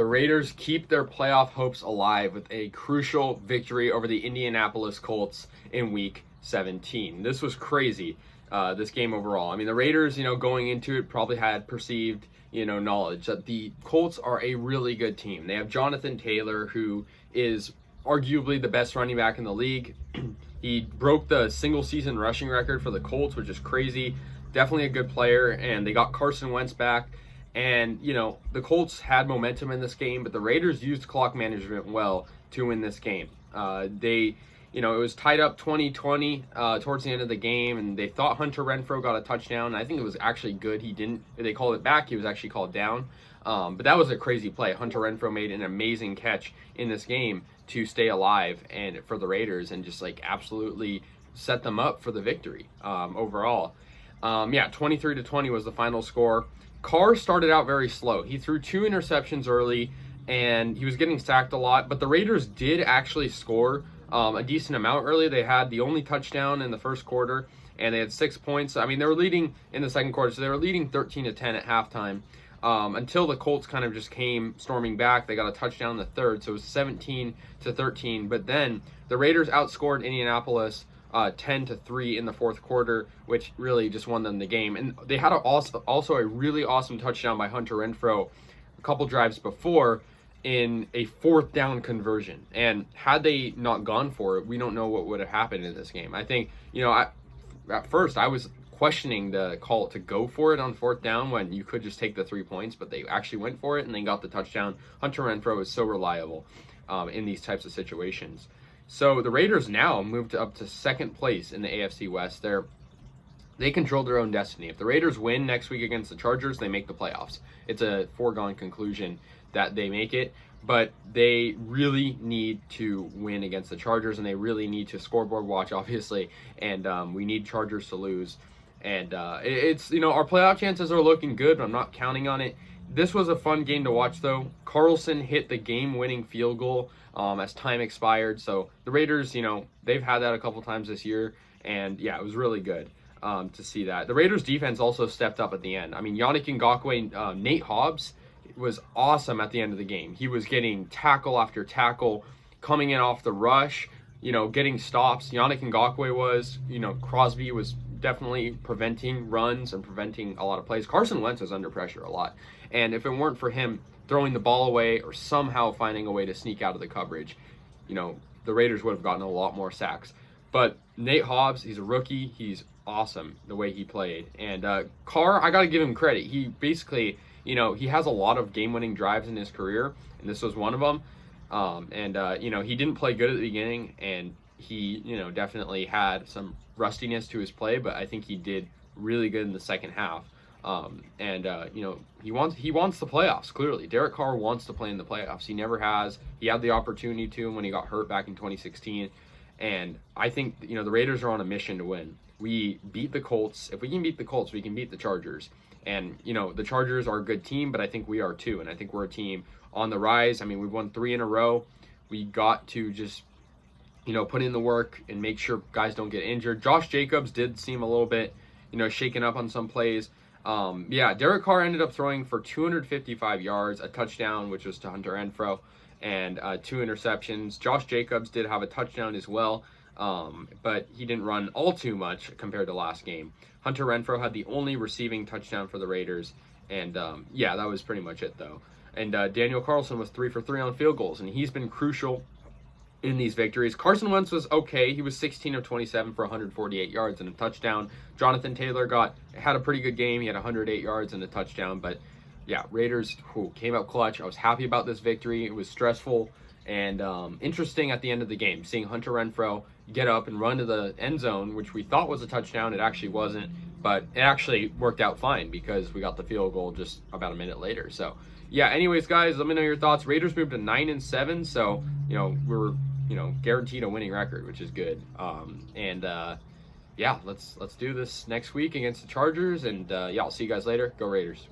the Raiders keep their playoff hopes alive with a crucial victory over the Indianapolis Colts in Week 17. This was crazy, this game overall. I mean, the Raiders, going into it probably had perceived, knowledge that the Colts are a really good team. They have Jonathan Taylor, who is arguably the best running back in the league. He broke the single season rushing record for the Colts, which is crazy. Definitely a good player, and they got Carson Wentz back. And, the Colts had momentum in this game, but the Raiders used clock management well to win this game. It was tied up 20-20 towards the end of the game, and they thought Hunter Renfrow got a touchdown. I think it was actually good. They called it back. He was actually called down. But that was a crazy play. Hunter Renfrow made an amazing catch in this game to stay alive and for the Raiders and just absolutely set them up for the victory overall. 23-20 was the final score. Carr started out very slow. He threw 2 interceptions early, and he was getting sacked a lot. But the Raiders did actually score a decent amount early. They had the only touchdown in the first quarter, and they had 6 points. I mean, they were leading in the second quarter, so they were leading 13-10 at halftime until the Colts kind of just came storming back. They got a touchdown in the third, so it was 17-13. But then the Raiders outscored Indianapolis 10-3 in the fourth quarter, which really just won them the game. And they had also a really awesome touchdown by Hunter Renfrow a couple drives before in a fourth down conversion. And had they not gone for it, we don't know what would have happened in this game. I think, at first I was questioning the call to go for it on fourth down when you could just take the 3 points, but they actually went for it and they got the touchdown. Hunter Renfrow is so reliable in these types of situations. So the Raiders now moved up to second place in the AFC West. They control their own destiny. If the Raiders win next week against the Chargers, they make the playoffs. It's a foregone conclusion that they make it, but they really need to win against the Chargers, and they really need to scoreboard watch, obviously, and we need Chargers to lose. And it's, our playoff chances are looking good, but I'm not counting on it. This was a fun game to watch, though. Carlson hit the game-winning field goal as time expired. So the Raiders, they've had that a couple times this year. And, yeah, it was really good to see that. The Raiders' defense also stepped up at the end. I mean, Yannick Ngakoue, Nate Hobbs was awesome at the end of the game. He was getting tackle after tackle, coming in off the rush, getting stops. Yannick Ngakoue was, Crosby was definitely preventing runs and preventing a lot of plays. Carson Wentz was under pressure a lot. And if it weren't for him throwing the ball away or somehow finding a way to sneak out of the coverage, the Raiders would have gotten a lot more sacks. But Nate Hobbs, he's a rookie. He's awesome the way he played. And Carr, I got to give him credit. He basically, he has a lot of game-winning drives in his career, and this was one of them. He didn't play good at the beginning, and he, definitely had some rustiness to his play, but I think he did really good in the second half. He wants the playoffs, clearly. Derek Carr wants to play in the playoffs. He never has. He had the opportunity to when he got hurt back in 2016. And I think, the Raiders are on a mission to win. We beat the Colts. If we can beat the Colts, we can beat the Chargers. And, the Chargers are a good team, but I think we are too. And I think we're a team on the rise. I mean, we've won 3 in a row. We got to just, put in the work and make sure guys don't get injured. Josh Jacobs did seem a little bit, shaken up on some plays. Derek Carr ended up throwing for 255 yards, a touchdown, which was to Hunter Renfrow, and 2 interceptions. Josh Jacobs did have a touchdown as well, but he didn't run all too much compared to last game. Hunter Renfrow had the only receiving touchdown for the Raiders, and that was pretty much it, though. And Daniel Carlson was 3 for 3 on field goals, and he's been crucial in these victories. Carson Wentz was okay. He was 16 of 27 for 148 yards and a touchdown. Jonathan Taylor had a pretty good game. He had 108 yards and a touchdown. But, Raiders came up clutch. I was happy about this victory. It was stressful and interesting at the end of the game, seeing Hunter Renfrow get up and run to the end zone, which we thought was a touchdown. It actually wasn't. But it actually worked out fine because we got the field goal just about a minute later. So, anyways, guys, let me know your thoughts. Raiders moved to 9-7, so, we're guaranteed a winning record, which is good. Let's do this next week against the Chargers, and I'll see you guys later. Go Raiders.